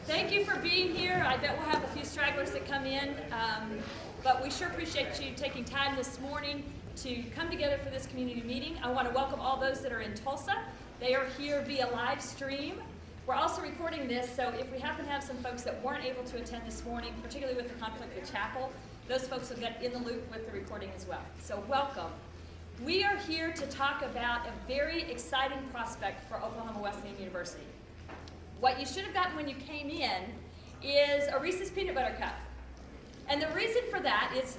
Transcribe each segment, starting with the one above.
Thank you for being here. I bet we'll have a few stragglers that come in, but we sure appreciate you taking time this morning to come together for this community meeting. I want to welcome all those that are in Tulsa. They are here via live stream. We're also recording this, so if we happen to have some folks that weren't able to attend this morning, particularly with the conflict with chapel, those folks will get in the loop with the recording as well. So welcome. We are here to talk about a very exciting prospect for Oklahoma Wesleyan University. What you should have gotten when you came in is a Reese's Peanut Butter Cup. And the reason for that is,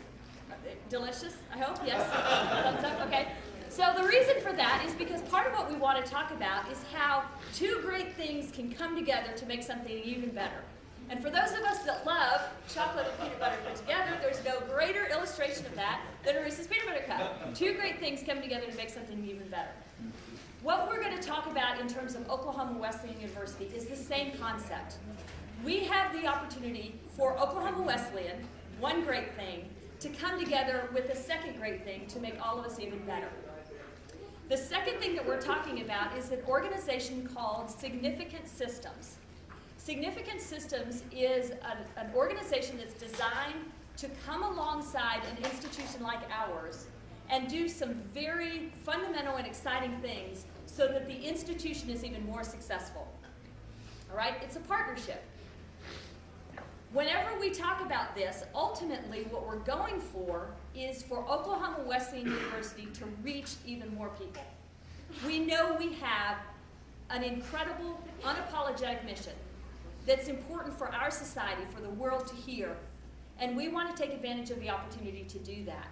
delicious, I hope, yes, thumbs up, okay. So the reason for that is because part of what we want to talk about is how two great things can come together to make something even better. And for those of us that love chocolate and peanut butter put together, there's no greater illustration of that than a Reese's Peanut Butter Cup. Two great things come together to make something even better. What we're going to talk about in terms of Oklahoma Wesleyan University is the same concept. We have the opportunity for Oklahoma Wesleyan, one great thing, to come together with a second great thing to make all of us even better. The second thing that we're talking about is an organization called Significant Systems. Significant Systems is an organization that's designed to come alongside an institution like ours and do some very fundamental and exciting things so that the institution is even more successful. All right? It's a partnership. Whenever we talk about this, ultimately what we're going for is for Oklahoma Wesleyan University to reach even more people. We know we have an incredible, unapologetic mission that's important for our society, for the world to hear, and we want to take advantage of the opportunity to do that.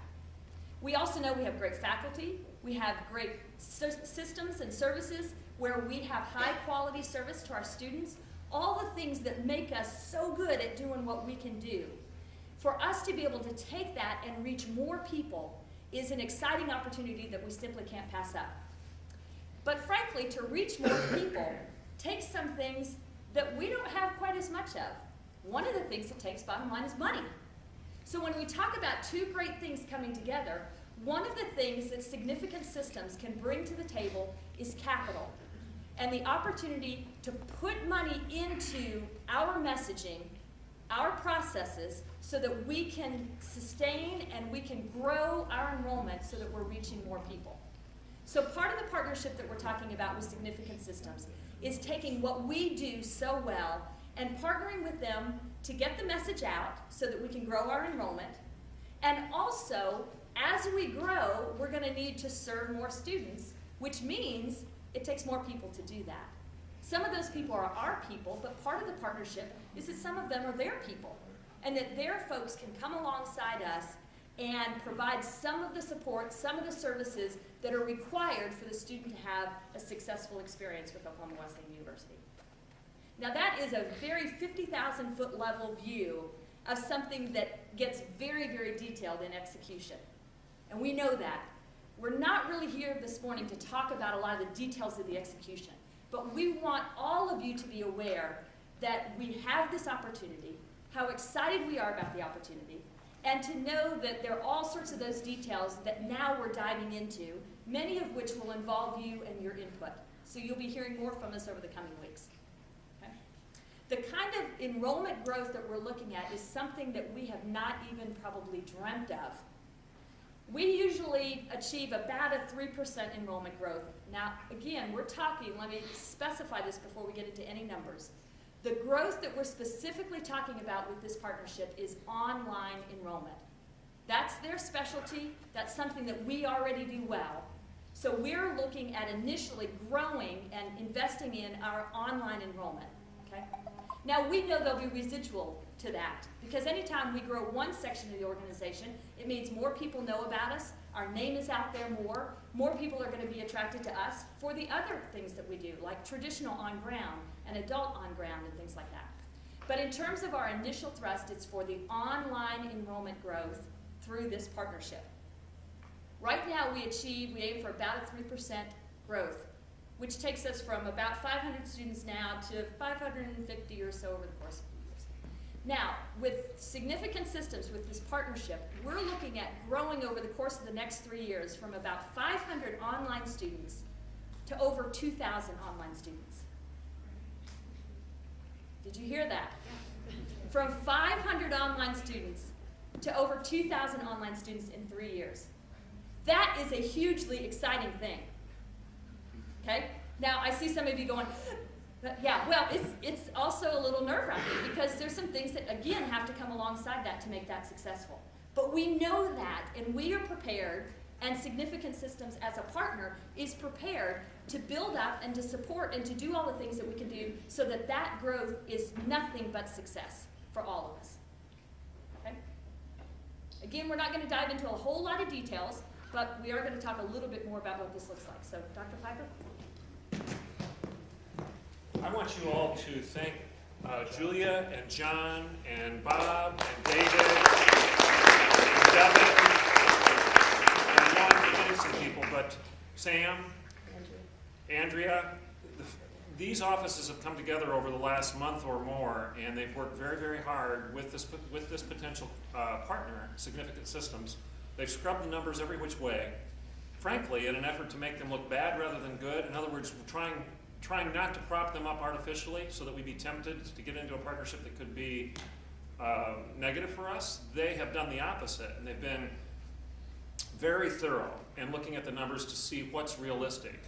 We also know we have great faculty, we have great systems and services where we have high quality service to our students, all the things that make us so good at doing what we can do. For us to be able to take that and reach more people is an exciting opportunity that we simply can't pass up. But frankly, to reach more people takes some things that we don't have quite as much of. One of the things it takes, bottom line, is money. So when we talk about two great things coming together, one of the things that Significant Systems can bring to the table is capital and the opportunity to put money into our messaging, our processes, so that we can sustain and we can grow our enrollment so that we're reaching more people. So part of the partnership that we're talking about with Significant Systems is taking what we do so well and partnering with them to get the message out so that we can grow our enrollment. And also, as we grow, we're going to need to serve more students, which means it takes more people to do that. Some of those people are our people, but part of the partnership is that some of them are their people, and that their folks can come alongside us and provide some of the support, some of the services that are required for the student to have a successful experience with Oklahoma Wesleyan University. Now that is a very 50,000-foot level view of something that gets very, very detailed in execution. And we know that. We're not really here this morning to talk about a lot of the details of the execution, but we want all of you to be aware that we have this opportunity, how excited we are about the opportunity, and to know that there are all sorts of those details that now we're diving into, many of which will involve you and your input. So you'll be hearing more from us over the coming weeks. Okay? The kind of enrollment growth that we're looking at is something that we have not even probably dreamt of. We usually achieve about a 3% enrollment growth. Now, again, we're talking, let me specify this before we get into any numbers. The growth that we're specifically talking about with this partnership is online enrollment. That's their specialty. That's something that we already do well. So we're looking at initially growing and investing in our online enrollment. Okay? Now, we know there'll be residual to that, because anytime we grow one section of the organization, it means more people know about us, our name is out there more people are going to be attracted to us for the other things that we do, like traditional on-ground and adult on-ground and things like that. But in terms of our initial thrust, it's for the online enrollment growth through this partnership. Right now we aim for about a 3% growth, which takes us from about 500 students now to 550 or so over the course of the years. Now, with Significant Systems, with this partnership, we're looking at growing over the course of the next 3 years from about 500 online students to over 2,000 online students. Did you hear that? From 500 online students to over 2,000 online students in 3 years. That is a hugely exciting thing. Okay? Now, I see some of you going, yeah, well, it's also a little nerve-wracking because there's some things that, again, have to come alongside that to make that successful. But we know that, and we are prepared, and Significant Systems as a partner is prepared to build up and to support and to do all the things that we can do so that that growth is nothing but success for all of us. Okay? Again, we're not going to dive into a whole lot of details, but we are going to talk a little bit more about what this looks like. So, Dr. Piper? I want you all to thank Julia and John and Bob and David and Devin. And I know I'm forgetting some people, but Sam, Andrea. These offices have come together over the last month or more, and they've worked very, very hard with this potential partner, Significant Systems. They've scrubbed the numbers every which way, frankly, in an effort to make them look bad rather than good. In other words, we're trying not to prop them up artificially so that we'd be tempted to get into a partnership that could be negative for us. They have done the opposite, and they've been very thorough in looking at the numbers to see what's realistic.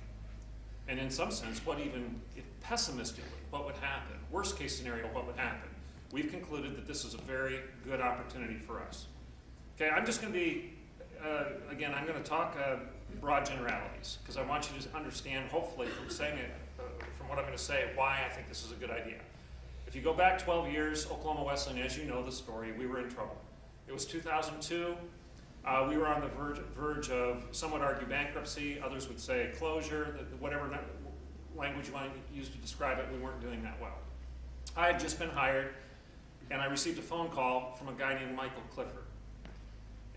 And in some sense, what even, if pessimistically, what would happen? Worst case scenario, what would happen? We've concluded that this is a very good opportunity for us. Okay, I'm just going to be, again, I'm going to talk broad generalities, because I want you to understand, hopefully, from saying it, from what I'm going to say, why I think this is a good idea. If you go back 12 years, Oklahoma Wesleyan, as you know the story, we were in trouble. It was 2002. We were on the verge of, some would argue, bankruptcy. Others would say closure. Whatever language you want to use to describe it, we weren't doing that well. I had just been hired, and I received a phone call from a guy named Michael Clifford.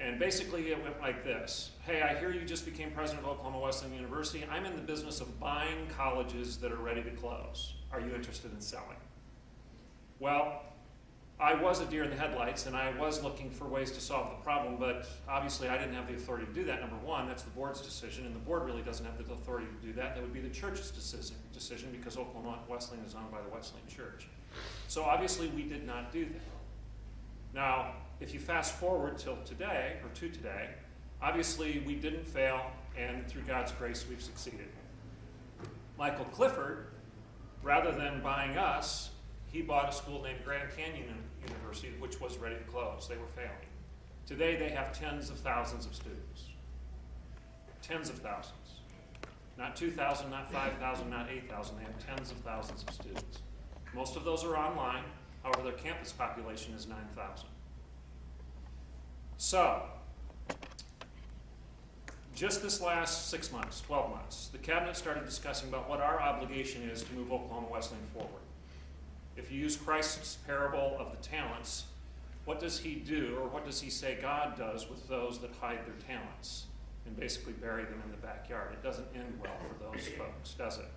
And basically it went like this. Hey, I hear you just became president of Oklahoma Wesleyan University. I'm in the business of buying colleges that are ready to close. Are you interested in selling? Well, I was a deer in the headlights, and I was looking for ways to solve the problem, but obviously I didn't have the authority to do that, number one. That's the board's decision, and the board really doesn't have the authority to do that. That would be the church's decision because Oklahoma Wesleyan is owned by the Wesleyan Church. So obviously we did not do that. Now, if you fast forward till today, or to today, obviously we didn't fail, and through God's grace we've succeeded. Michael Clifford, rather than buying us, he bought a school named Grand Canyon University, which was ready to close. They were failing. Today they have tens of thousands of students. Tens of thousands. Not 2,000, not 5,000, not 8,000. They have tens of thousands of students. Most of those are online. However, their campus population is 9,000. So, just this last 6 months, 12 months, the cabinet started discussing about what our obligation is to move Oklahoma Wesleyan forward. If you use Christ's parable of the talents, what does he do, or what does he say God does with those that hide their talents and basically bury them in the backyard? It doesn't end well for those folks, does it?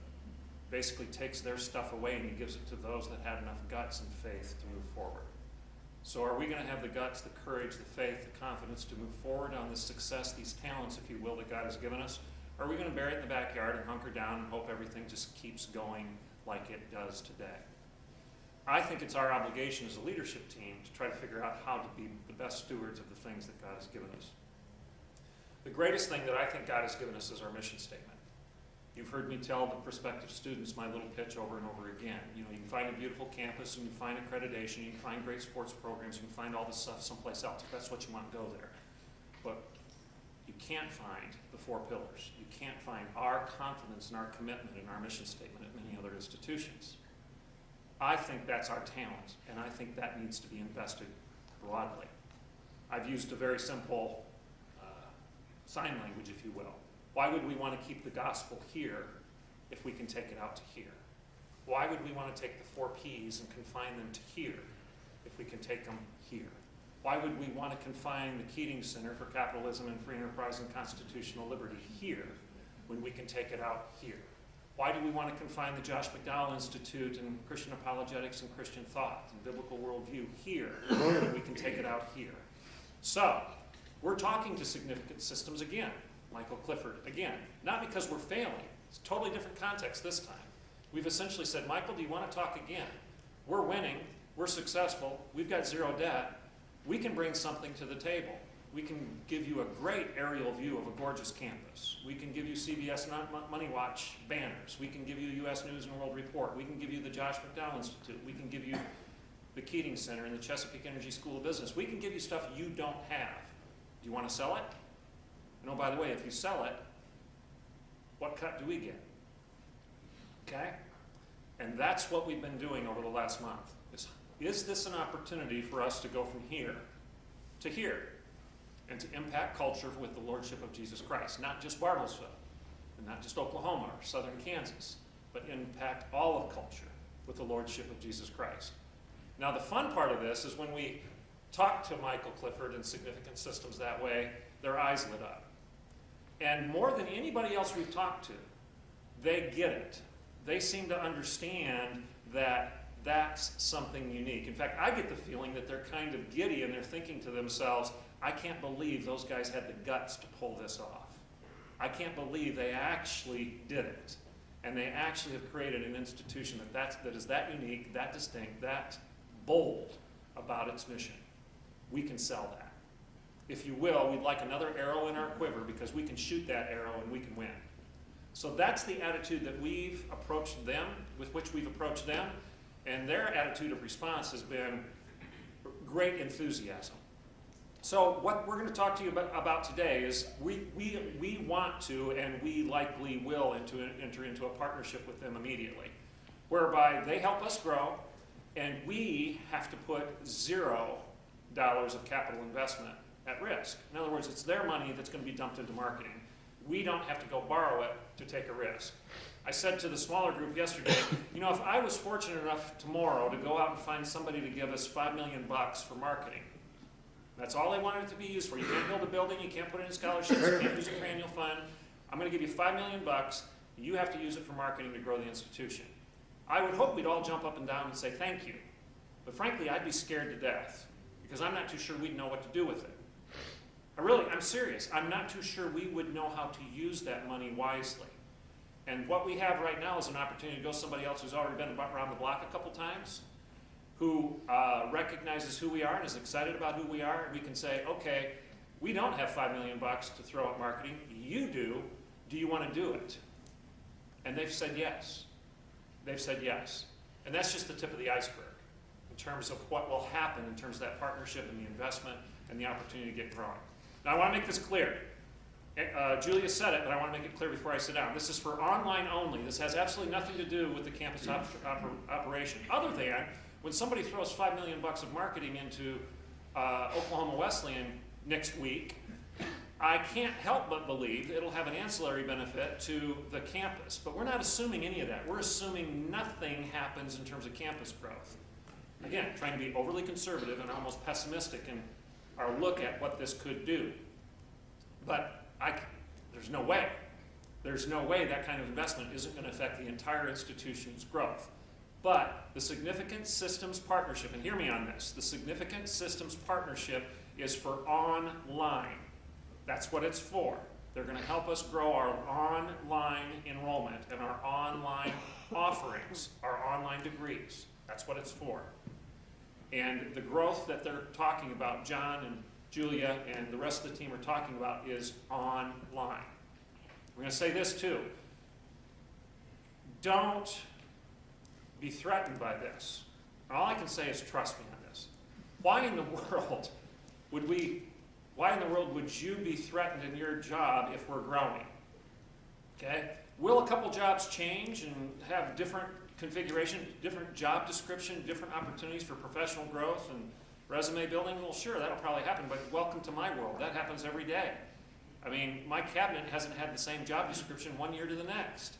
Basically takes their stuff away and he gives it to those that had enough guts and faith to move forward. So are we going to have the guts, the courage, the faith, the confidence to move forward on this success, these talents, if you will, that God has given us? Or are we going to bury it in the backyard and hunker down and hope everything just keeps going like it does today? I think it's our obligation as a leadership team to try to figure out how to be the best stewards of the things that God has given us. The greatest thing that I think God has given us is our mission statement. You've heard me tell the prospective students my little pitch over and over again. You know, you can find a beautiful campus, and you can find accreditation, you can find great sports programs, you can find all this stuff someplace else. If that's what you want, go there. But you can't find the 4 pillars. You can't find our confidence and our commitment and our mission statement at many other institutions. I think that's our talent, and I think that needs to be invested broadly. I've used a very simple sign language, if you will. Why would we want to keep the gospel here if we can take it out to here? Why would we want to take the 4 Ps and confine them to here if we can take them here? Why would we want to confine the Keating Center for Capitalism and Free Enterprise and Constitutional Liberty here when we can take it out here? Why do we want to confine the Josh McDowell Institute and Christian Apologetics and Christian Thought and Biblical Worldview here when we can take it out here? So, we're talking to Significant Systems again. Michael Clifford, again, not because we're failing. It's a totally different context this time. We've essentially said, Michael, do you want to talk again? we're winning, we're successful, we've got zero debt, we can bring something to the table. We can give you a great aerial view of a gorgeous campus. We can give you CBS Money Watch banners. We can give you U.S. News and World Report. We can give you the Josh McDowell Institute. We can give you the Keating Center and the Chesapeake Energy School of Business. We can give you stuff you don't have. Do you want to sell it? And oh, by the way, if you sell it, what cut do we get? Okay? And that's what we've been doing over the last month. Is this an opportunity for us to go from here to here and to impact culture with the Lordship of Jesus Christ? Not just Bartlesville, and not just Oklahoma or southern Kansas, but impact all of culture with the Lordship of Jesus Christ. Now, the fun part of this is when we talk to Michael Clifford and Significant Systems that way, their eyes lit up. And more than anybody else we've talked to, they get it. They seem to understand that that's something unique. In fact, I get the feeling that they're kind of giddy and they're thinking to themselves, I can't believe those guys had the guts to pull this off. I can't believe they actually did it. And they actually have created an institution that is that unique, that distinct, that bold about its mission. We can sell that. If you will, we'd like another arrow in our quiver because we can shoot that arrow and we can win. So that's the attitude that we've approached them, with which we've approached them, and their attitude of response has been great enthusiasm. So what we're going to talk to you about today is we want to, and we likely will enter into a partnership with them immediately, whereby they help us grow, and we have to put $0 of capital investment at risk. In other words, it's their money that's going to be dumped into marketing. We don't have to go borrow it to take a risk. I said to the smaller group yesterday, you know, if I was fortunate enough tomorrow to go out and find somebody to give us $5 million for marketing, that's all they wanted it to be used for. You can't build a building, you can't put it in scholarships, you can't use it for annual fund. I'm going to give you $5 million. You have to use it for marketing to grow the institution. I would hope we'd all jump up and down and say thank you. But frankly, I'd be scared to death because I'm not too sure we'd know what to do with it. I'm serious. I'm not too sure we would know how to use that money wisely. And what we have right now is an opportunity to go to somebody else who's already been around the block a couple times, who recognizes who we are and is excited about who we are, and we can say, okay, we don't have $5 million to throw at marketing. You do. Do you want to do it? And they've said yes. They've said yes. And that's just the tip of the iceberg in terms of what will happen in terms of that partnership and the investment and the opportunity to get growing. Now, I want to make this clear. Julia said it, but I want to make it clear before I sit down. This is for online only. This has absolutely nothing to do with the campus operation, other than when somebody throws $5 million of marketing into Oklahoma Wesleyan next week, I can't help but believe it'll have an ancillary benefit to the campus. But we're not assuming any of that. We're assuming nothing happens in terms of campus growth. Again, trying to be overly conservative and almost pessimistic in our look at what this could do. But there's no way. There's no way that kind of investment isn't going to affect the entire institution's growth. But the Significant Systems Partnership, and hear me on this, the Significant Systems Partnership is for online. That's what it's for. They're going to help us grow our online enrollment and our online offerings, our online degrees. That's what it's for. And the growth that they're talking about, John and Julia and the rest of the team are talking about, is online. We're going to say this too. Don't be threatened by this. All I can say is trust me on this. Why in the world would you be threatened in your job if we're growing? Okay? Will a couple jobs change and have different configuration, different job description, different opportunities for professional growth and resume building? Well, sure, that'll probably happen, but welcome to my world. That happens every day. I mean, my cabinet hasn't had the same job description 1 year to the next.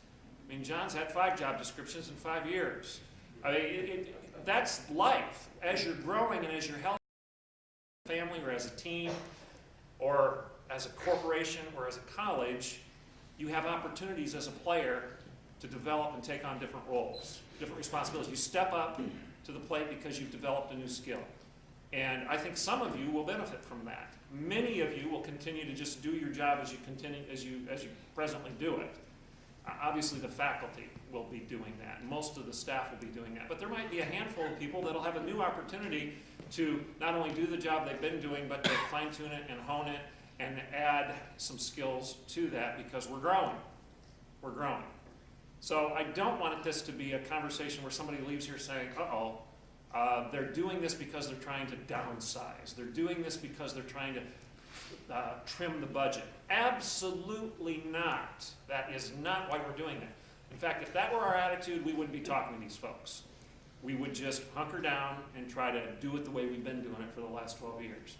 I mean, John's had 5 job descriptions in 5 years. I mean, that's life. As you're growing and as you're healthy as a family or as a team or as a corporation or as a college, you have opportunities as a player to develop and take on different roles, different responsibilities. You step up to the plate because you've developed a new skill. And I think some of you will benefit from that. Many of you will continue to just do your job as you presently do it. Obviously, the faculty will be doing that. Most of the staff will be doing that. But there might be a handful of people that'll have a new opportunity to not only do the job they've been doing, but to fine-tune it and hone it and add some skills to that, because we're growing. We're growing. So I don't want this to be a conversation where somebody leaves here saying, uh-oh, they're doing this because they're trying to downsize. They're doing this because they're trying to trim the budget. Absolutely not. That is not why we're doing that. In fact, if that were our attitude, we wouldn't be talking to these folks. We would just hunker down and try to do it the way we've been doing it for the last 12 years.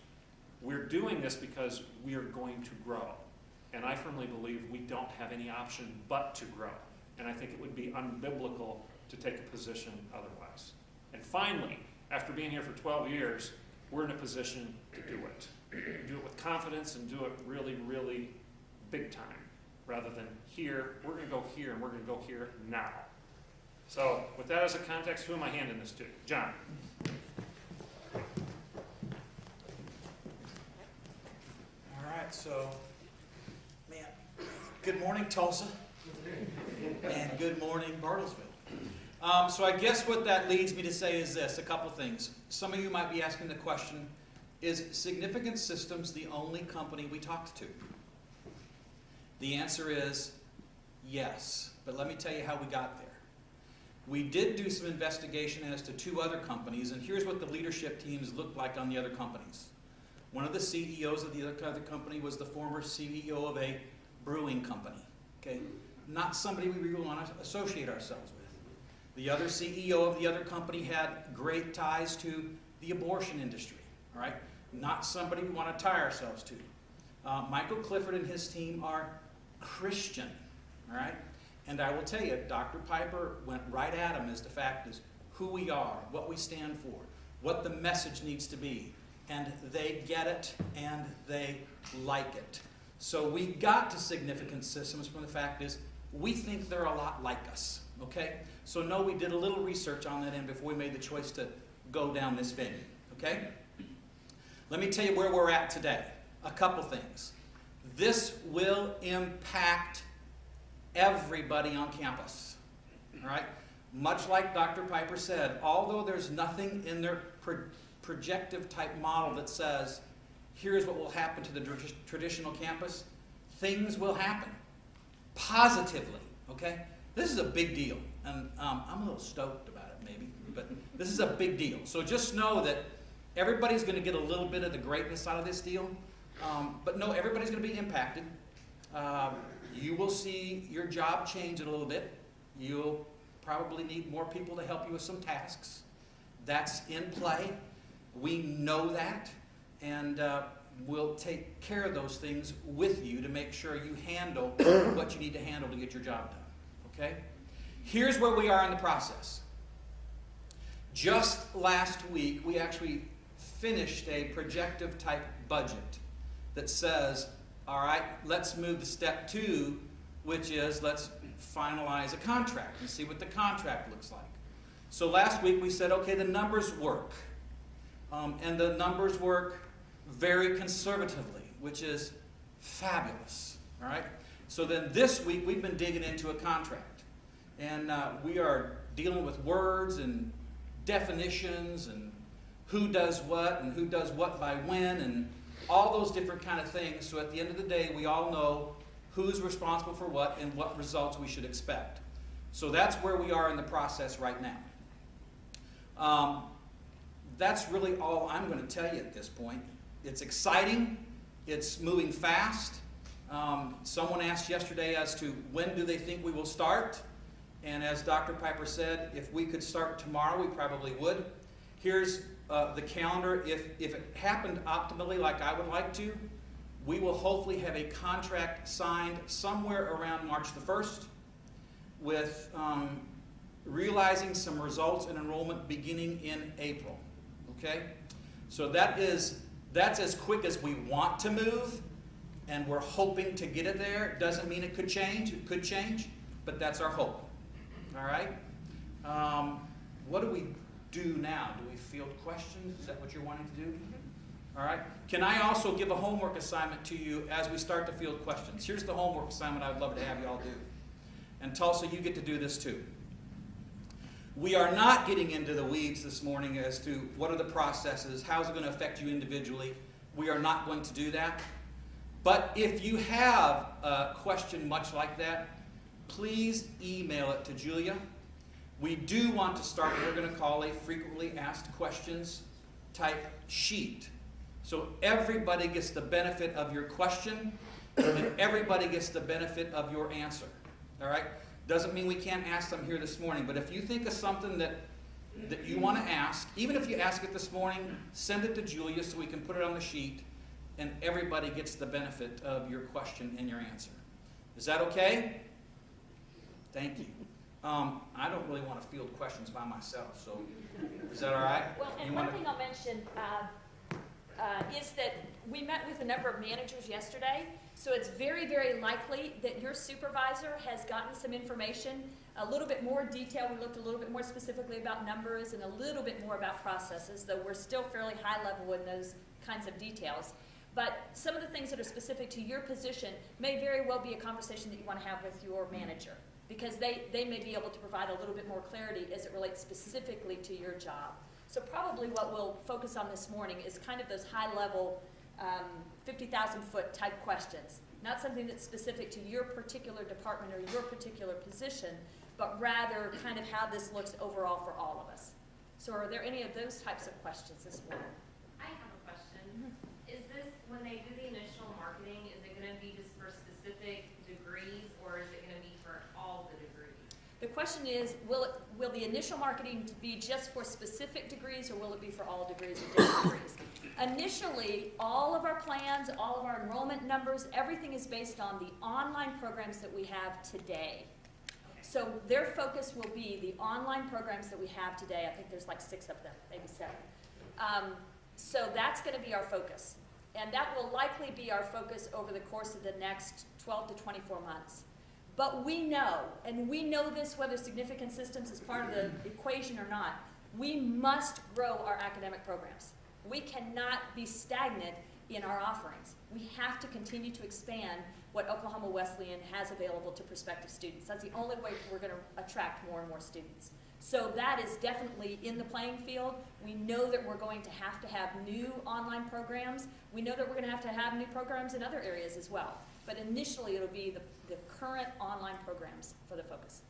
We're doing this because we are going to grow. And I firmly believe we don't have any option but to grow. And I think it would be unbiblical to take a position otherwise. And finally, after being here for 12 years, we're in a position to do it. Do it with confidence and do it really, really big time. Rather than here, we're going to go here, and we're going to go here now. So with that as a context, who am I handing this to? John. All right, so, man, good morning, Tulsa. And good morning, Bartlesville. So I guess what that leads me to say is this, a couple things. Some of you might be asking the question, is Significant Systems the only company we talked to? The answer is yes, but let me tell you how we got there. We did do some investigation as to 2 other companies, and here's what the leadership teams looked like on the other companies. One of the CEOs of the other company was the former CEO of a brewing company, okay? Not somebody we really want to associate ourselves with. The other CEO of the other company had great ties to the abortion industry, all right? Not somebody we want to tie ourselves to. Michael Clifford and his team are Christian, all right? And I will tell you, Dr. Piper went right at him as the fact is who we are, what we stand for, what the message needs to be. And they get it, and they like it. So we got to Significant Systems from the fact is we think they're a lot like us, okay? So no, we did a little research on that end before we made the choice to go down this venue, okay? Let me tell you where we're at today. A couple things. This will impact everybody on campus, all right? Much like Dr. Piper said, although there's nothing in their projective type model that says, here's what will happen to the traditional campus, things will happen positively, okay? This is a big deal, and I'm a little stoked about it maybe, but this is a big deal. So just know that everybody's going to get a little bit of the greatness out of this deal, but no, everybody's going to be impacted. You will see your job change a little bit. You'll probably need more people to help you with some tasks. That's in play. We know that, and we'll take care of those things with you to make sure you handle what you need to handle to get your job done, okay? Here's where we are in the process. Just last week, we actually finished a projective type budget that says, all right, let's move to step 2, which is let's finalize a contract and see what the contract looks like. So last week we said, okay, the numbers work. And the numbers work very conservatively, which is fabulous, all right? So then this week we've been digging into a contract. And we are dealing with words and definitions and who does what and who does what by when and all those different kind of things. So at the end of the day, we all know who's responsible for what and what results we should expect. So that's where we are in the process right now. That's really all I'm going to tell you at this point. It's exciting. It's moving fast. Someone asked yesterday as to when do they think we will start. And as Dr. Piper said, if we could start tomorrow, we probably would. Here's the calendar. If it happened optimally like I would like to, we will hopefully have a contract signed somewhere around March the 1st with realizing some results in enrollment beginning in April. Okay? So that's as quick as we want to move, and we're hoping to get it there. Doesn't mean it could change. It could change, but that's our hope. All right? What do we do now? Do we field questions? Is that what you're wanting to do? All right. Can I also give a homework assignment to you as we start to field questions? Here's the homework assignment I would love to have you all do. And Tulsa, you get to do this too. We are not getting into the weeds this morning as to what are the processes, how is it going to affect you individually. We are not going to do that. But if you have a question much like that, please email it to Julia. We do want to start what we're going to call a frequently asked questions type sheet. So everybody gets the benefit of your question, and everybody gets the benefit of your answer. All right? Doesn't mean we can't ask them here this morning, but if you think of something that you want to ask, even if you ask it this morning, send it to Julia so we can put it on the sheet, and everybody gets the benefit of your question and your answer. Is that okay? Thank you. I don't really want to field questions by myself, so is that all right? Well, and one thing I'll mention is that we met with a number of managers yesterday, so it's very, very likely that your supervisor has gotten some information, a little bit more detail. We looked a little bit more specifically about numbers and a little bit more about processes, though we're still fairly high level in those kinds of details. But some of the things that are specific to your position may very well be a conversation that you want to have with your manager, because they may be able to provide a little bit more clarity as it relates specifically to your job. So probably what we'll focus on this morning is kind of those high-level 50,000-foot type questions, not something that's specific to your particular department or your particular position, but rather kind of how this looks overall for all of us. So are there any of those types of questions this morning? I have a question. Is this, when they do the initial marketing, is it going to be just for specific degrees, or is it going to be for all the degrees? The question is, will the initial marketing be just for specific degrees, or will it be for all degrees or different degrees? Initially, all of our plans, all of our enrollment numbers, everything is based on the online programs that we have today. Okay. So their focus will be the online programs that we have today. I think there's like 6 of them, maybe 7. So that's going to be our focus. And that will likely be our focus over the course of the next 12 to 24 months. But we know, and we know this whether significant systems is part of the equation or not, we must grow our academic programs. We cannot be stagnant in our offerings. We have to continue to expand what Oklahoma Wesleyan has available to prospective students. That's the only way we're going to attract more and more students. So that is definitely in the playing field. We know that we're going to have new online programs. We know that we're going to have new programs in other areas as well. But initially, it'll be the current online programs for the focus.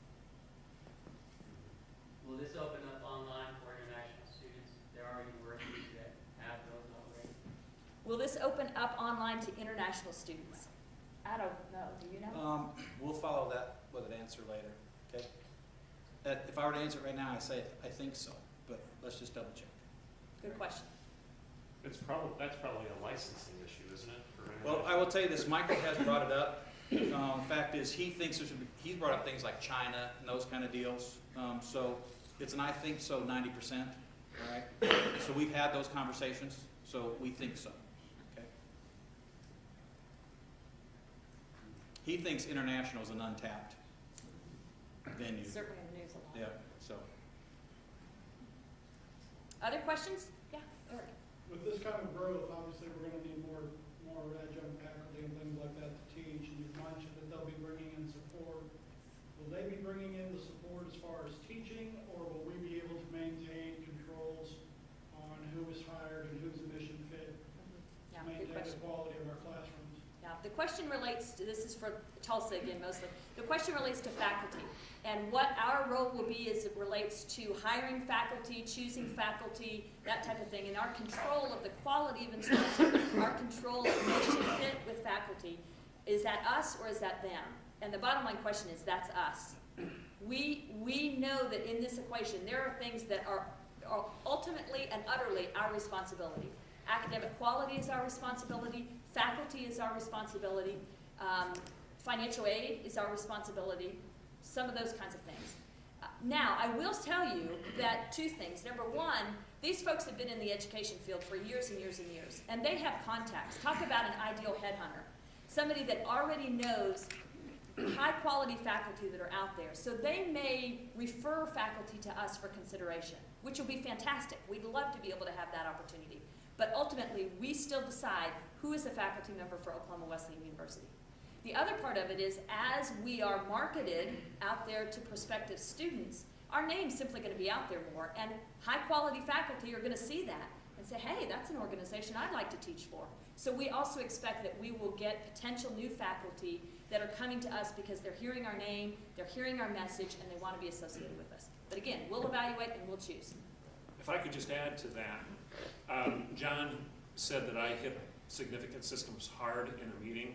Will this open up online for international students? There are universities that have those already. Will this open up online to international students? I don't know. Do you know? We'll follow that with an answer later. Okay. If I were to answer it right now, I think so, but let's just double check. Good question. That's probably a licensing issue, isn't it? Well, I will tell you this. Michael has brought it up. The fact is, he thinks there should be, he's brought up things like China and those kind of deals. So it's an I think so 90%. All right. So we've had those conversations. So we think so. Okay. He thinks international is an untapped venue. Certainly in the news a lot. Yeah. So. Other questions? Yeah, Eric. With this kind of growth, obviously, we're going to need more adjunct faculty and things like that to teach, and you've mentioned that they'll be bringing in support. Will they be bringing in the support as far as teaching, or will we be able to maintain controls on who is hired and who's a mission fit, Yeah, to good maintain question. the quality of our classrooms? Yeah, the question relates to, this is for Tulsa again mostly, the question relates to faculty. And what our role will be as it relates to hiring faculty, choosing faculty, that type of thing, and our control of the quality of instruction, our control of mission fit with faculty. Is that us or is that them? And the bottom line question is, that's us. We know that in this equation there are things that are ultimately and utterly our responsibility. Academic quality is our responsibility, faculty is our responsibility, financial aid is our responsibility, some of those kinds of things. Now, I will tell you that 2 things. Number one, these folks have been in the education field for years and years and years, and they have contacts. Talk about an ideal headhunter. Somebody that already knows high-quality faculty that are out there. So they may refer faculty to us for consideration, which will be fantastic. We'd love to be able to have that opportunity. But ultimately, we still decide who is a faculty member for Oklahoma Wesleyan University. The other part of it is, as we are marketed out there to prospective students, our name's simply going to be out there more, and high-quality faculty are going to see that and say, hey, that's an organization I'd like to teach for. So we also expect that we will get potential new faculty that are coming to us because they're hearing our name, they're hearing our message, and they want to be associated with us. But again, we'll evaluate and we'll choose. If I could just add to that, John said that I hit significant systems hard in a meeting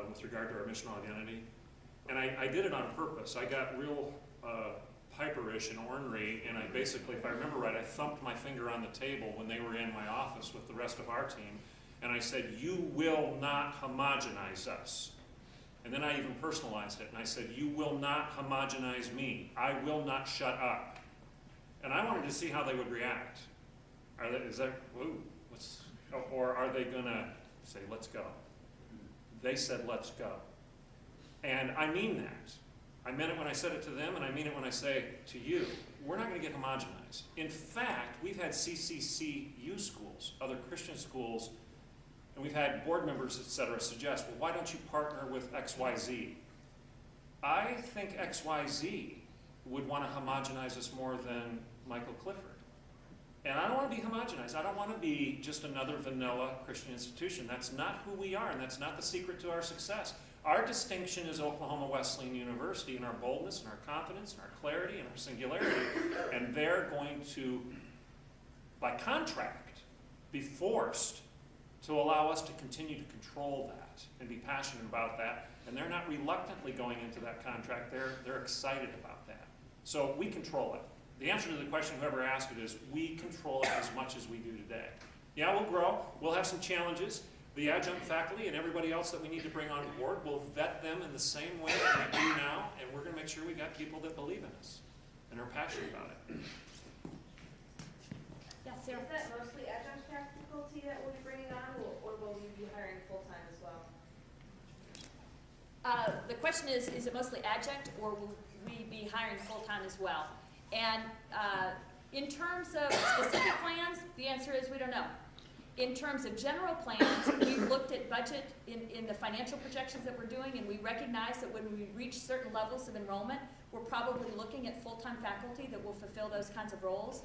with regard to our missional identity. And I did it on purpose. I got real Piperish and ornery, and I basically, if I remember right, I thumped my finger on the table when they were in my office with the rest of our team, and I said, you will not homogenize us. And then I even personalized it, and I said, you will not homogenize me. I will not shut up. And I wanted to see how they would react. Or are they going to say, let's go? They said, let's go. And I mean that. I meant it when I said it to them, and I mean it when I say to you. We're not going to get homogenized. In fact, we've had CCCU schools, other Christian schools, and we've had board members, et cetera, suggest, well, why don't you partner with XYZ? I think XYZ would want to homogenize us more than Michael Clifford. And I don't want to be homogenized. I don't want to be just another vanilla Christian institution. That's not who we are, and that's not the secret to our success. Our distinction is Oklahoma Wesleyan University in our boldness and our confidence and our clarity and our singularity. And they're going to, by contract, be forced to allow us to continue to control that and be passionate about that. And they're not reluctantly going into that contract. They're excited about that. So we control it. The answer to the question, whoever asked it, is we control it as much as we do today. Yeah, we'll grow. We'll have some challenges. The adjunct faculty and everybody else that we need to bring on board, we'll vet them in the same way that we do now, and we're going to make sure we got people that believe in us and are passionate about it. Yeah, Sarah. Is that mostly adjunct faculty that we'll be bringing on, or will we be hiring full-time as well? The question is it mostly adjunct, or will we be hiring full-time as well? And in terms of specific plans, the answer is we don't know. In terms of general plans, we've looked at budget in the financial projections that we're doing, and we recognize that when we reach certain levels of enrollment, we're probably looking at full-time faculty that will fulfill those kinds of roles.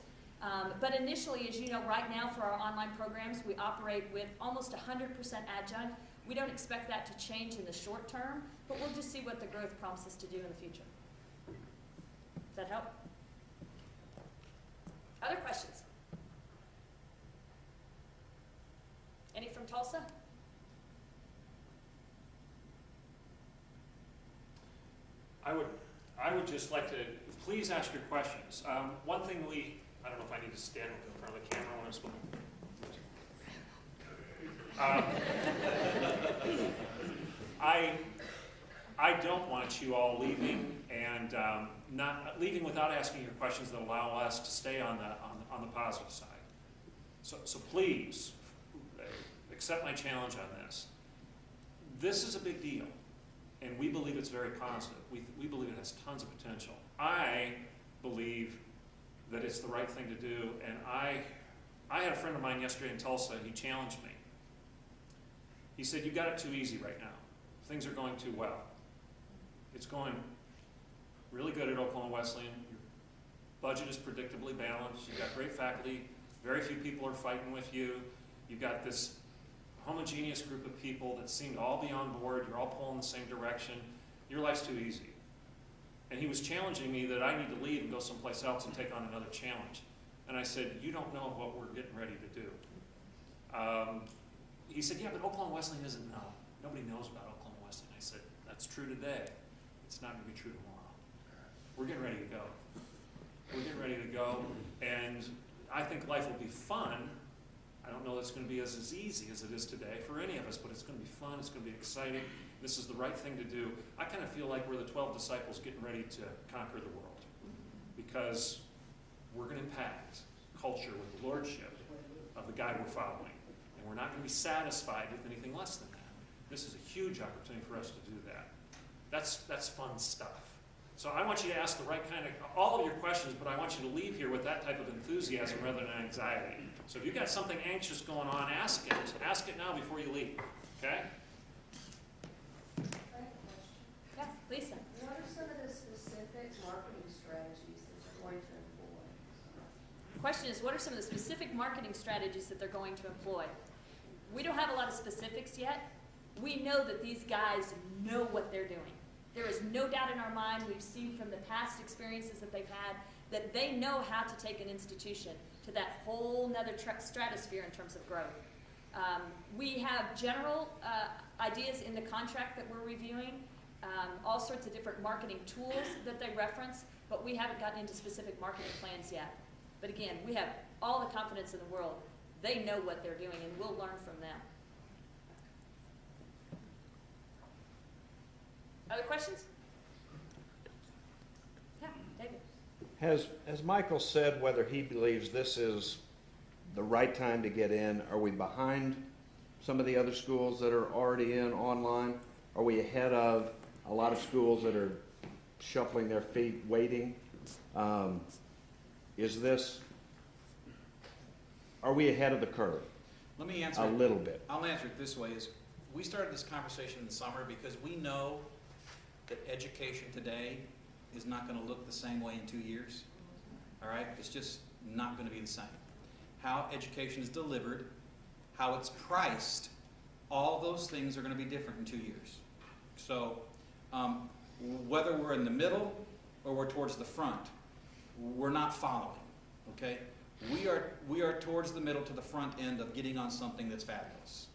But initially, as you know, right now for our online programs, we operate with almost 100% adjunct. We don't expect that to change in the short term, but we'll just see what the growth prompts us to do in the future. Does that help? Other questions? Any from Tulsa? I would just like to, please ask your questions. One thing I don't know if I need to stand in front of the camera when I'm speaking. I don't want you all leaving and not leaving without asking your questions that allow us to stay on the positive side. So please accept my challenge on this. This is a big deal, and we believe it's very positive. We believe it has tons of potential. I believe that it's the right thing to do, and I had a friend of mine yesterday in Tulsa, and he challenged me. He said, "You got it too easy right now. Things are going too well. It's going really good at Oklahoma Wesleyan. Your budget is predictably balanced. You've got great faculty. Very few people are fighting with you. You've got this homogeneous group of people that seem to all be on board. You're all pulling the same direction. Your life's too easy." And he was challenging me that I need to leave and go someplace else and take on another challenge. And I said, "You don't know what we're getting ready to do." He said, "Yeah, but Oklahoma Wesleyan doesn't know. Nobody knows about Oklahoma Wesleyan." I said, "That's true today. It's not going to be true tomorrow. We're getting ready to go. We're getting ready to go, and I think life will be fun. I don't know it's going to be as easy as it is today for any of us, but it's going to be fun. It's going to be exciting. This is the right thing to do." I kind of feel like we're the 12 disciples getting ready to conquer the world, because we're going to impact culture with the lordship of the guy we're following. And we're not going to be satisfied with anything less than that. This is a huge opportunity for us to do that. That's fun stuff. So I want you to ask the right kind of, all of your questions, but I want you to leave here with that type of enthusiasm rather than anxiety. So if you've got something anxious going on, ask it. Ask it now before you leave, okay? Lisa? What are some of the specific marketing strategies that you're going to employ? The question is, what are some of the specific marketing strategies that they're going to employ? We don't have a lot of specifics yet. We know that these guys know what they're doing. There is no doubt in our mind, we've seen from the past experiences that they've had, that they know how to take an institution to that whole nother stratosphere in terms of growth. We have general ideas in the contract that we're reviewing, all sorts of different marketing tools that they reference, but we haven't gotten into specific marketing plans yet. But again, we have all the confidence in the world. They know what they're doing, and we'll learn from them. Other questions? Yeah, David. Has Michael said whether he believes this is the right time to get in? Are we behind some of the other schools that are already in online? Are we ahead of a lot of schools that are shuffling their feet, waiting? Are we ahead of the curve? Let me answer A it. little bit. I'll answer it this way: is we started this conversation in the summer because we know that education today is not going to look the same way in 2 years. All right? It's just not going to be the same. How education is delivered, how it's priced, all those things are going to be different in 2 years. So whether we're in the middle or we're towards the front, we're not following. Okay? We are towards the middle to the front end of getting on something that's fabulous.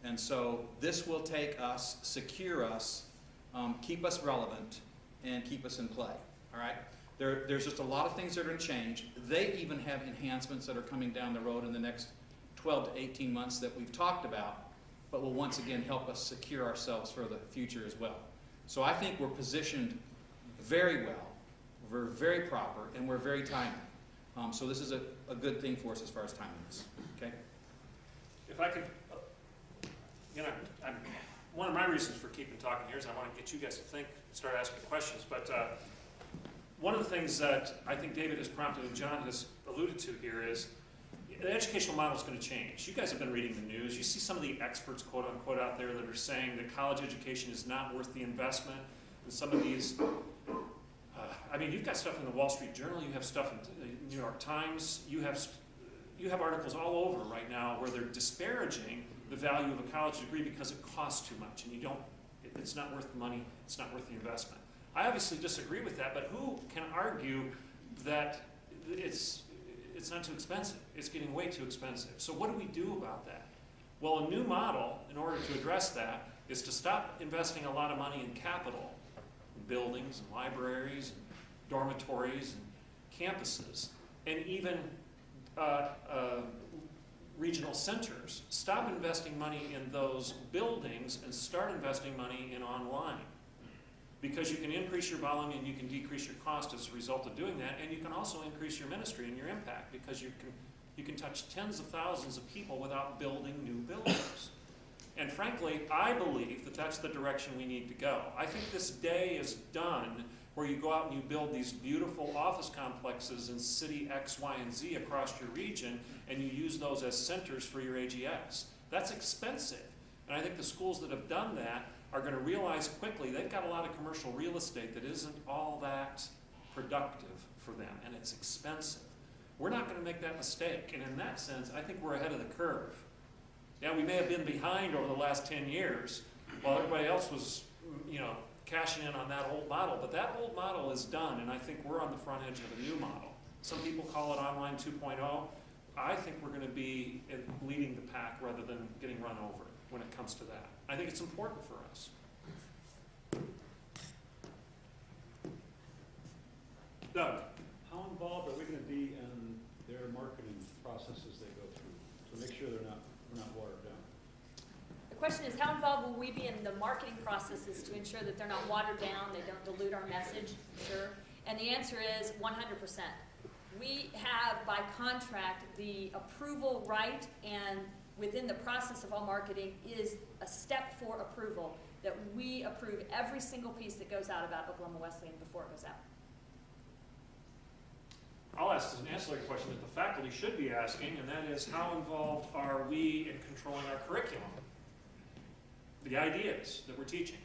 And so this will take us, secure us, keep us relevant, and keep us in play. All right? There's just a lot of things that are going to change. They even have enhancements that are coming down the road in the next 12 to 18 months that we've talked about, but will once again help us secure ourselves for the future as well. So I think we're positioned very well, we're very proper, and we're very timely. So this is a good thing for us as far as timeliness. Okay? If I could, one of my reasons for keeping talking here is I want to get you guys to think, start asking questions. But one of the things that I think David has prompted and John has alluded to here is the educational model is going to change. You guys have been reading the news. You see some of the experts, quote unquote, out there that are saying that college education is not worth the investment. And some of these, you've got stuff in the Wall Street Journal. You have stuff in the New York Times. You have articles all over right now where they're disparaging the value of a college degree because it costs too much, and it's not worth the money, it's not worth the investment. I obviously disagree with that, but who can argue that it's not too expensive? It's getting way too expensive. So what do we do about that? Well, a new model, in order to address that, is to stop investing a lot of money in capital, in buildings and libraries, and dormitories and campuses, and even regional centers. Stop investing money in those buildings and start investing money in online. Because you can increase your volume and you can decrease your cost as a result of doing that, and you can also increase your ministry and your impact because you can touch tens of thousands of people without building new buildings. And frankly, I believe that that's the direction we need to go. I think this day is done where you go out and you build these beautiful office complexes in city X, Y, and Z across your region, and you use those as centers for your AGS. That's expensive. And I think the schools that have done that are going to realize quickly they've got a lot of commercial real estate that isn't all that productive for them, and it's expensive. We're not going to make that mistake, and in that sense, I think we're ahead of the curve. Yeah, we may have been behind over the last 10 years while everybody else was, cashing in on that old model, but that old model is done, and I think we're on the front edge of a new model. Some people call it online 2.0. I think we're going to be leading the pack rather than getting run over when it comes to that. I think it's important for us. Doug? How involved are we going to be in their marketing processes they go through to make sure we're not watered down? The question is, how involved will we be in the marketing processes to ensure that they're not watered down, they don't dilute our message? Sure. And the answer is 100%. We have, by contract, the approval right, and within the process of all marketing is a step for approval, that we approve every single piece that goes out about Oklahoma Wesleyan before it goes out. I'll ask an ancillary question that the faculty should be asking, and that is, how involved are we in controlling our curriculum? The ideas that we're teaching.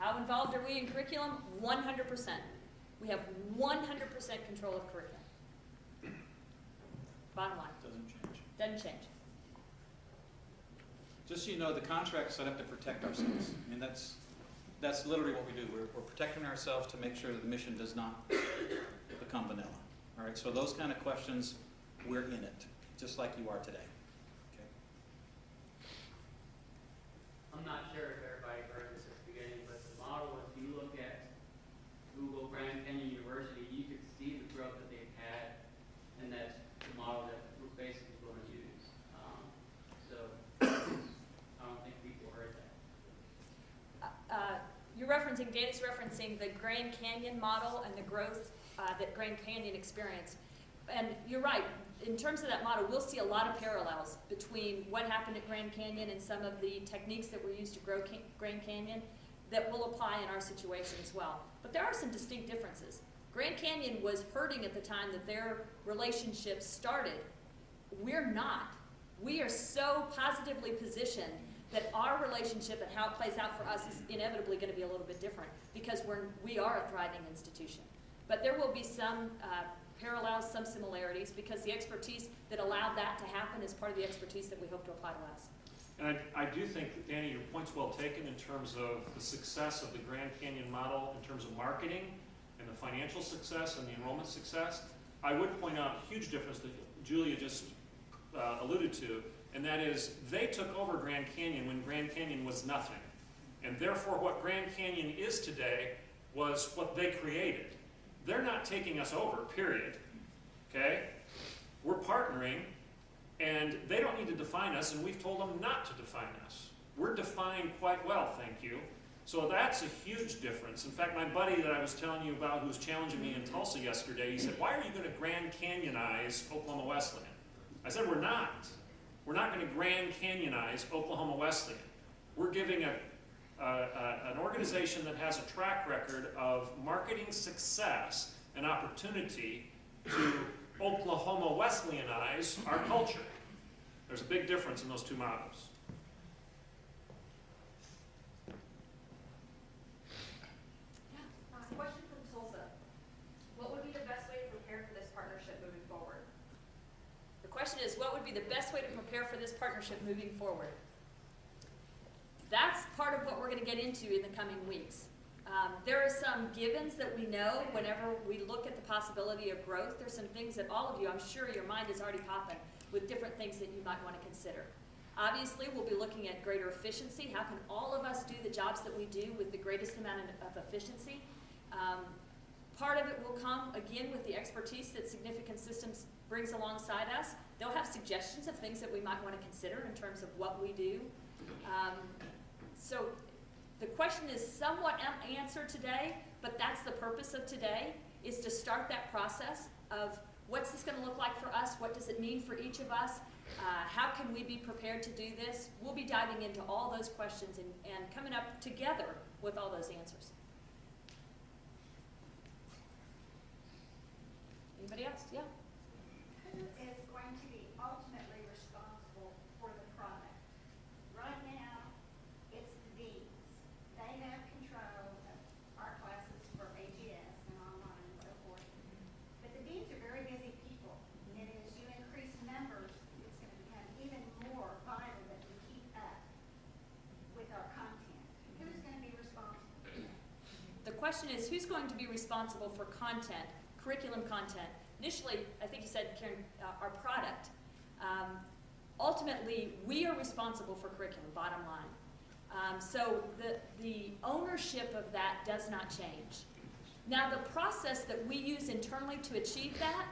How involved are we in curriculum? 100%. We have 100% control of curriculum. Bottom line, Doesn't change. doesn't change. Just so you know, the contract's set up to protect ourselves. I mean, that's literally what we do. We're protecting ourselves to make sure that the mission does not become vanilla. All right, so those kind of questions, we're in it, just like you are today. Okay. I'm not sure if everybody heard this at the beginning, but the model, if you look at Google, Grand Canyon University, you could see the growth that they've had, and that's the model that we're basically going to use. So I don't think people heard that. You're referencing, Dana's referencing the Grand Canyon model and the growth that Grand Canyon experienced. And you're right, in terms of that model, we'll see a lot of parallels between what happened at Grand Canyon and some of the techniques that were used to grow Grand Canyon that will apply in our situation as well. But there are some distinct differences. Grand Canyon was hurting at the time that their relationship started. We're not. We are so positively positioned that our relationship and how it plays out for us is inevitably going to be a little bit different because we are a thriving institution. But there will be some parallels, some similarities, because the expertise that allowed that to happen is part of the expertise that we hope to apply to us. And I do think that, Danny, your point's well taken in terms of the success of the Grand Canyon model in terms of marketing and the financial success and the enrollment success. I would point out a huge difference that Julia just alluded to, and that is they took over Grand Canyon when Grand Canyon was nothing. And therefore what Grand Canyon is today was what they created. They're not taking us over, period. Okay? We're partnering, and they don't need to define us, and we've told them not to define us. We're defined quite well, thank you. So that's a huge difference. In fact, my buddy that I was telling you about who was challenging me in Tulsa yesterday, he said, "Why are you going to Grand Canyonize Oklahoma Wesleyan?" I said, "We're not. We're not going to Grand Canyonize Oklahoma Wesleyan. We're giving an organization that has a track record of marketing success an opportunity to Oklahoma Wesleyanize our culture." There's a big difference in those two models. Question from Tulsa. What would be the best way to prepare for this partnership moving forward? The question is, what would be the best way to prepare for this partnership moving forward? That's part of what we're going to get into in the coming weeks. There are some givens that we know whenever we look at the possibility of growth. There's some things that all of you, I'm sure your mind is already popping with different things that you might want to consider. Obviously, we'll be looking at greater efficiency. How can all of us do the jobs that we do with the greatest amount of efficiency? Part of it will come, again, with the expertise that Significant Systems brings alongside us. They'll have suggestions of things that we might want to consider in terms of what we do. So the question is somewhat answered today, but that's the purpose of today, is to start that process of what's this going to look like for us, what does it mean for each of us, how can we be prepared to do this? We'll be diving into all those questions and coming up together with all those answers. Anybody else? Yeah? Who is going to be ultimately responsible for the product? Right now, it's the deans. They have control of our classes for AGS and online and so forth. But the deans are very busy people, and as you increase numbers, it's going to become even more vital that we keep up with our content. Who's going to be responsible for that? The question is, who's going to be responsible for content, curriculum content? Initially, I think you said, Karen, our product. Ultimately, we are responsible for curriculum, bottom line. So the ownership of that does not change. Now, the process that we use internally to achieve that,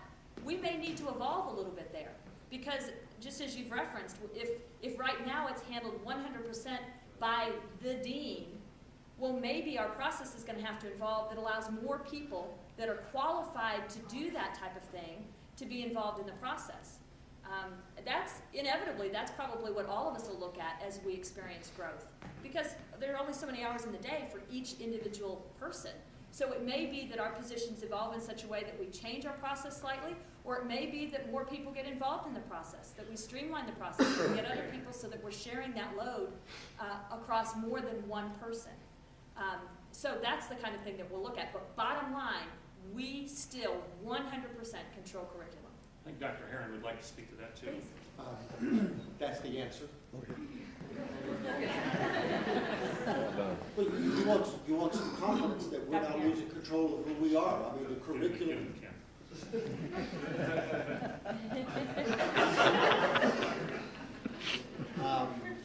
we may need to evolve a little bit there. Because just as you've referenced, if right now it's handled 100% by the dean, well, maybe our process is going to have to evolve that allows more people that are qualified to do that type of thing to be involved in the process. That's probably what all of us will look at as we experience growth. Because there are only so many hours in the day for each individual person. So it may be that our positions evolve in such a way that we change our process slightly, or it may be that more people get involved in the process, that we streamline the process, that we get other people so that we're sharing that load across more than one person. So that's the kind of thing that we'll look at. But bottom line, we still 100% control curriculum. I think Dr. Herron would like to speak to that too. Please. That's the answer. Well done. Well, you want some confidence that we're not losing control of who we are. I mean, the curriculum.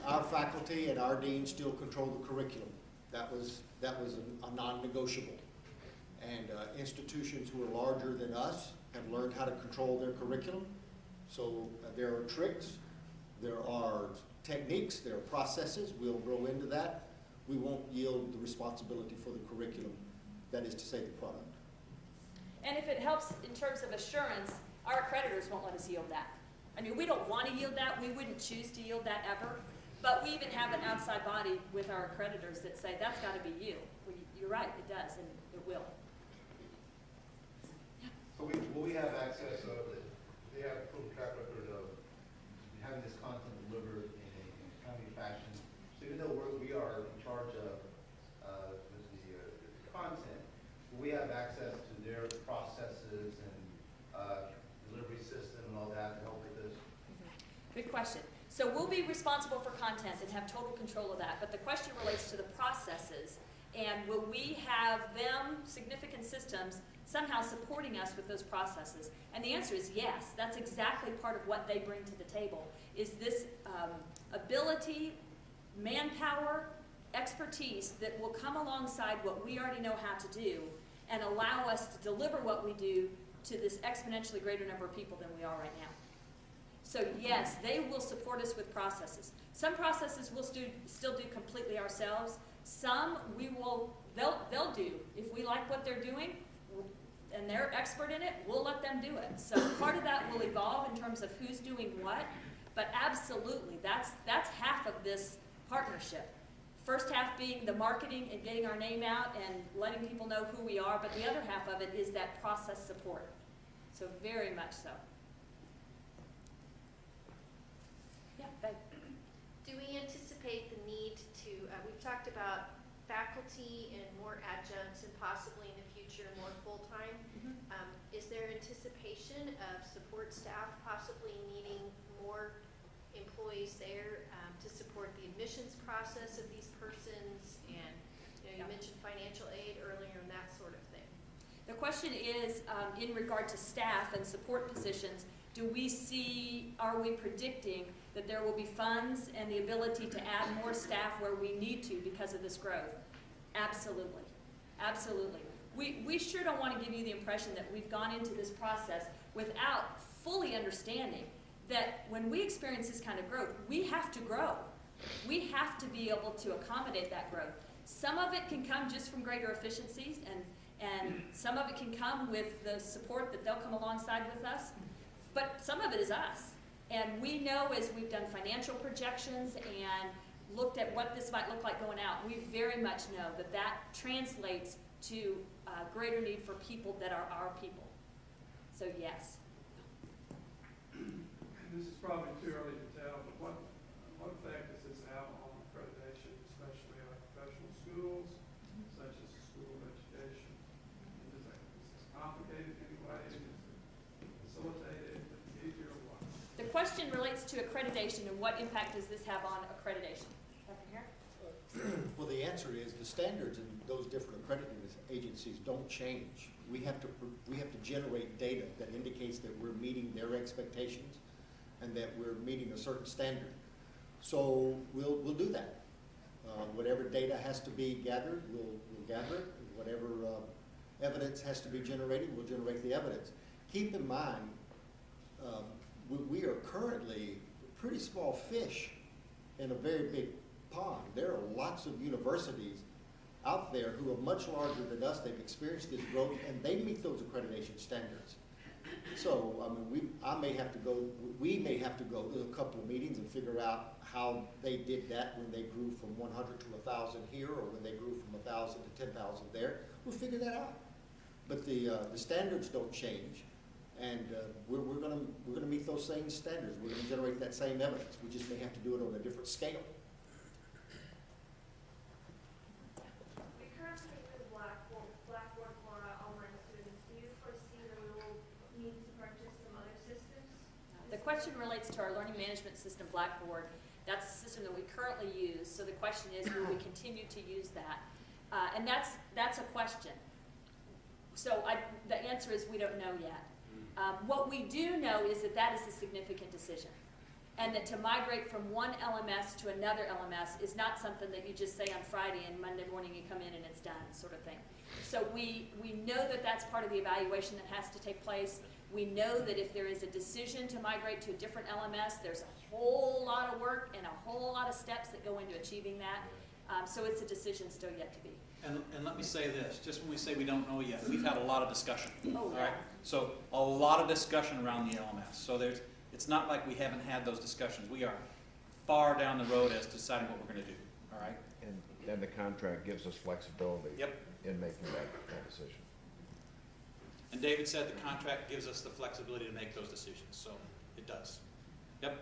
Our faculty and our dean still control the curriculum. That was a non-negotiable. And institutions who are larger than us have learned how to control their curriculum. So there are tricks, there are techniques, there are processes. We'll grow into that. We won't yield the responsibility for the curriculum, that is to say the product. And if it helps in terms of assurance, our accreditors won't let us yield that. I mean, we don't want to yield that. We wouldn't choose to yield that ever. But we even have an outside body with our accreditors that say, that's got to be you. Well, you're right, it does, and it will. So will we have access of, they have a proven track record of having this content delivered in a timely fashion. So even though we are in charge of the content, will we have access to their processes and delivery system and all that to help with this? Good question. So we'll be responsible for content and have total control of that. But the question relates to the processes. And will we have them, significant systems, somehow supporting us with those processes? And the answer is yes. That's exactly part of what they bring to the table, is this ability, manpower, expertise that will come alongside what we already know how to do and allow us to deliver what we do to this exponentially greater number of people than we are right now. So yes, they will support us with processes. Some processes we'll still do completely ourselves. Some they'll do. If we like what they're doing and they're expert in it, we'll let them do it. So part of that will evolve in terms of who's doing what, but absolutely, that's half of this partnership. First half being the marketing and getting our name out and letting people know who we are, but the other half of it is that process support. So very much so. Yeah, Bev. Do we anticipate the need to, we've talked about faculty and more adjuncts and possibly in the future more full-time. Is there anticipation of support staff possibly needing more employees there to support the admissions process of these persons? And you mentioned financial aid earlier and that sort of thing. The question is, in regard to staff and support positions, are we predicting that there will be funds and the ability to add more staff where we need to because of this growth? Absolutely. Absolutely. We sure don't want to give you the impression that we've gone into this process without fully understanding that when we experience this kind of growth, we have to grow. We have to be able to accommodate that growth. Some of it can come just from greater efficiencies, and some of it can come with the support that they'll come alongside with us, but some of it is us. And we know, as we've done financial projections and looked at what this might look like going out, we very much know that that translates to greater need for people that are our people. So yes. This is probably too early to tell, but what effect does this have on accreditation, especially like professional schools, such as the School of Education? Is this complicated in any way? Is it facilitated, easier, or what? The question relates to accreditation and what impact does this have on accreditation? Dr. Hare? Well, the answer is the standards in those different accrediting agencies don't change. We have to generate data that indicates that we're meeting their expectations and that we're meeting a certain standard. So we'll do that. Whatever data has to be gathered, we'll gather it. Whatever evidence has to be generated, we'll generate the evidence. Keep in mind, we are currently pretty small fish in a very big pond. There are lots of universities out there who are much larger than us. They've experienced this growth, and they meet those accreditation standards. So, I mean, we may have to go to a couple of meetings and figure out how they did that when they grew from 100 to 1,000 here, or when they grew from 1,000 to 10,000 there. We'll figure that out. But the standards don't change, and we're gonna meet those same standards. We're gonna generate that same evidence. We just may have to do it on a different scale. We currently question relates to our learning management system, Blackboard. That's the system that we currently use. So the question is, will we continue to use that? And that's a question. So the answer is we don't know yet. What we do know is that that is a significant decision. And that to migrate from one LMS to another LMS is not something that you just say on Friday and Monday morning you come in and it's done, sort of thing. So we know that that's part of the evaluation that has to take place. We know that if there is a decision to migrate to a different LMS, there's a whole lot of work and a whole lot of steps that go into achieving that. So it's a decision still yet to be. And let me say this, just when we say we don't know yet, we've had a lot of discussion. Oh, All yeah. right? So a lot of discussion around the LMS. So it's not like we haven't had those discussions. We are far down the road as to deciding what we're going to do. All right? And the contract gives us flexibility Yep. in making that decision. And David said the contract gives us the flexibility to make those decisions, so it does. Yep.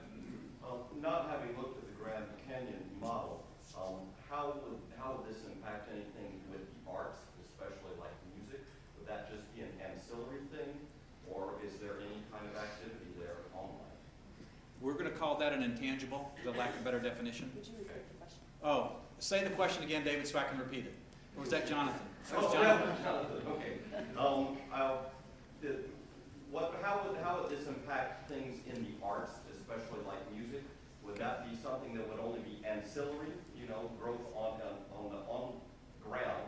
Not having looked at the Grand Canyon model, how would this impact anything with the arts, especially like music? Would that just be an ancillary thing, or is there any kind of activity there online? We're going to call that an intangible, for the lack of a better definition. Would you repeat the question? Oh, say the question again, David, so I can repeat it. Or was that Jonathan? That was Oh, Jonathan. yeah, Jonathan, okay. How would this impact things in the arts, especially like music? Would that be something that would only be ancillary, growth on ground,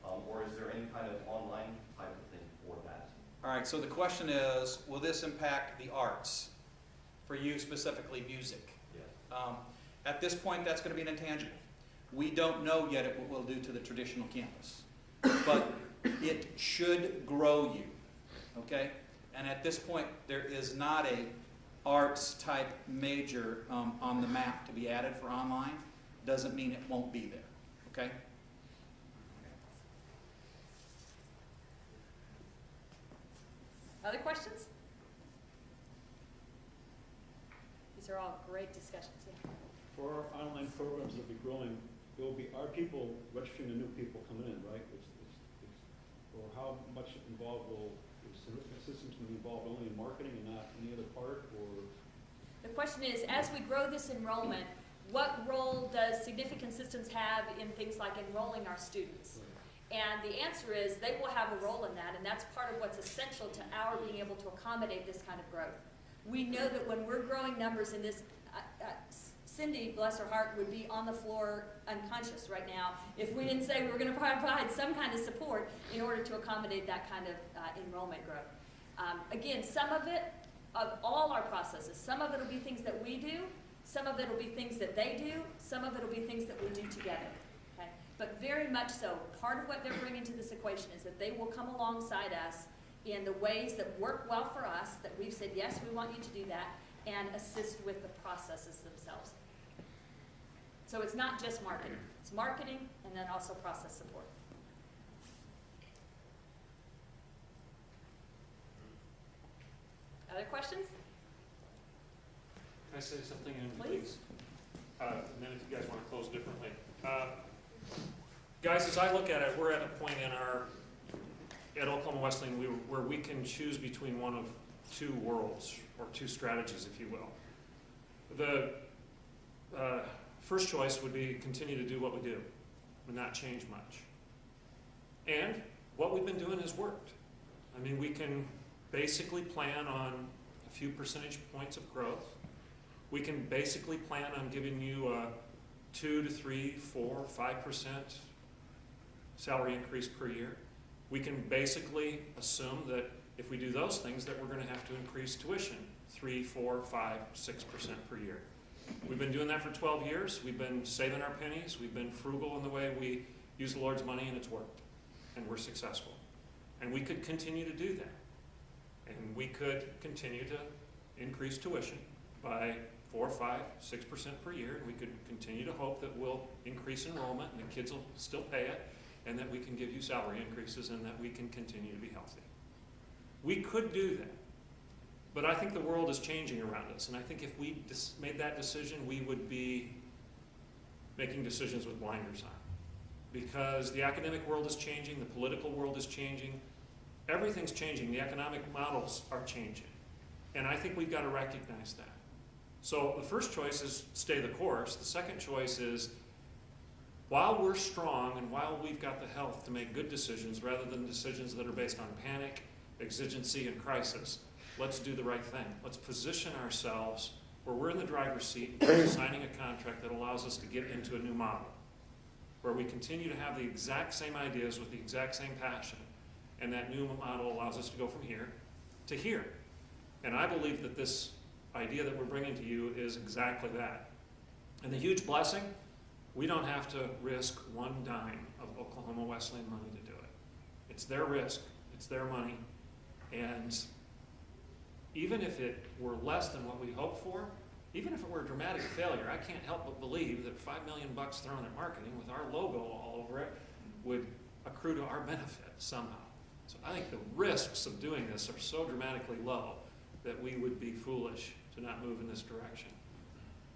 or is there any kind of online type of thing for that? All right, so the question is, will this impact the arts? For you specifically, music. Yes. At this point, that's going to be an intangible. We don't know yet what we'll do to the traditional campus, but it should grow you, okay? And at this point, there is not a arts type major on the map to be added for online. Doesn't mean it won't be there, okay? Other questions? These are all great discussions. Yeah. For our online programs that will be growing, there will be our people registering the new people coming in, right? Or how much involved will significant systems be involved only in marketing and not any other part, or? The question is, as we grow this enrollment, what role does significant systems have in things like enrolling our students? And the answer is they will have a role in that, and that's part of what's essential to our being able to accommodate this kind of growth. We know that when we're growing numbers in this, Cindy, bless her heart, would be on the floor unconscious right now if we didn't say we were going to provide some kind of support in order to accommodate that kind of enrollment growth. Again, some of it, of all our processes, some of it will be things that we do, some of it will be things that they do, some of it will be things that we do together. Okay? But very much so, part of what they're bringing to this equation is that they will come alongside us in the ways that work well for us, that we've said, yes, we want you to do that, and assist with the processes themselves. So it's not just marketing. It's marketing and then also process support. Other questions? Can I say something in, Please. and then if you guys want to close differently. Guys, as I look at it, we're at a point at Oklahoma Wesleyan where we can choose between one of two worlds, or two strategies, if you will. The first choice would be continue to do what we do and not change much. And what we've been doing has worked. I mean, we can basically plan on a few percentage points of growth. We can basically plan on giving you a 2 to 3, 4, 5% salary increase per year. We can basically assume that if we do those things, that we're going to have to increase tuition 3, 4, 5, 6% per year. We've been doing that for 12 years. We've been saving our pennies. We've been frugal in the way we use the Lord's money, and it's worked. And we're successful. And we could continue to do that. And we could continue to increase tuition by 4, 5, 6% per year. And we could continue to hope that we'll increase enrollment and the kids will still pay it, and that we can give you salary increases, and that we can continue to be healthy. We could do that. But I think the world is changing around us, and I think if we made that decision, we would be making decisions with blinders on. Because the academic world is changing, the political world is changing, everything's changing, the economic models are changing. And I think we've got to recognize that. So the first choice is stay the course. The second choice is, while we're strong and while we've got the health to make good decisions rather than decisions that are based on panic, exigency, and crisis, let's do the right thing. Let's position ourselves where we're in the driver's seat and we're signing a contract that allows us to get into a new model, where we continue to have the exact same ideas with the exact same passion, and that new model allows us to go from here to here. And I believe that this idea that we're bringing to you is exactly that. And the huge blessing, we don't have to risk one dime of Oklahoma Wesleyan money to do it. It's their risk, it's their money, and even if it were less than what we hoped for, even if it were a dramatic failure, I can't help but believe that $5 million thrown at marketing with our logo all over it would accrue to our benefit somehow. So I think the risks of doing this are so dramatically low that we would be foolish to not move in this direction.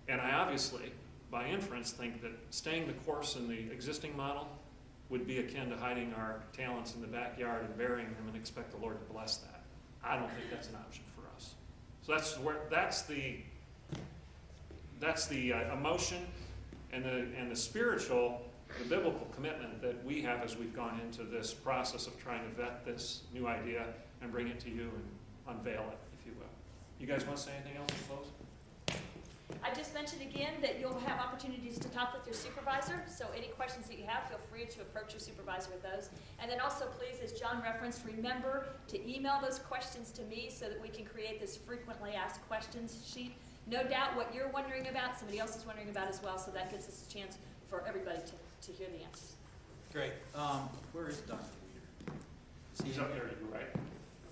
And I obviously, by inference, think that staying the course in the existing model would be akin to hiding our talents in the backyard and burying them and expect the Lord to bless that. I don't think that's an option for us. So that's the emotion and the spiritual, the biblical commitment that we have as we've gone into this process of trying to vet this new idea and bring it to you and unveil it, if you will. You guys want to say anything else to close? I just mentioned again that you'll have opportunities to talk with your supervisor, so any questions that you have, feel free to approach your supervisor with those. And then also, please, as John referenced, remember to email those questions to me so that we can create this frequently asked questions sheet. No doubt what you're wondering about, somebody else is wondering about as well, so that gives us a chance for everybody to hear the answers. Great. Where is Dr. Weeder? He's up there to your right.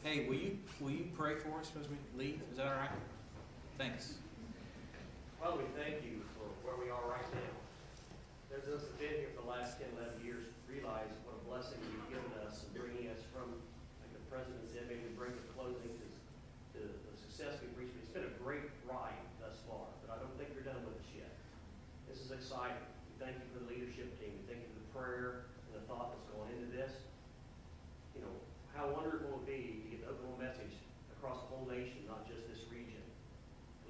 Hey, will you pray for us as we leave? Is that all right? Thanks. Father, we thank you for where we are right now. Those of us that have been here for the last 10, 11 years realize what a blessing you've given us in bringing us from, like the President said, maybe bring the closing to the success we've reached. It's been a great ride thus far, but I don't think you're done with us yet. This is exciting. We thank you for the leadership team. We thank you for the prayer and the thought that's going into this. You know, how wonderful it would be to get the Oklahoma message across the whole nation, not just this region.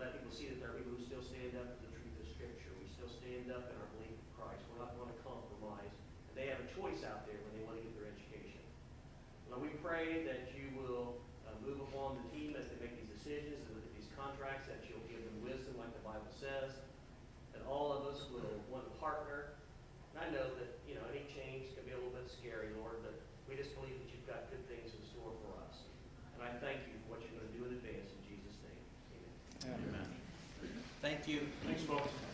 Let people see that there are people who still stand up for the truth of Scripture. We still stand up in our belief in Christ. We're not going to compromise. And they have a choice out there when they want to get their education. Lord, we pray that you will move upon the team as they make these decisions and look at these contracts, that you'll give them wisdom like the Bible says, that all of us will want to partner. And I know that, you know, any change can be a little bit scary, Lord, but we just believe that you've got good things in store for us. And I thank you for what you're going to do in advance in Jesus' name. Amen. Amen. Thank you. Thanks, folks.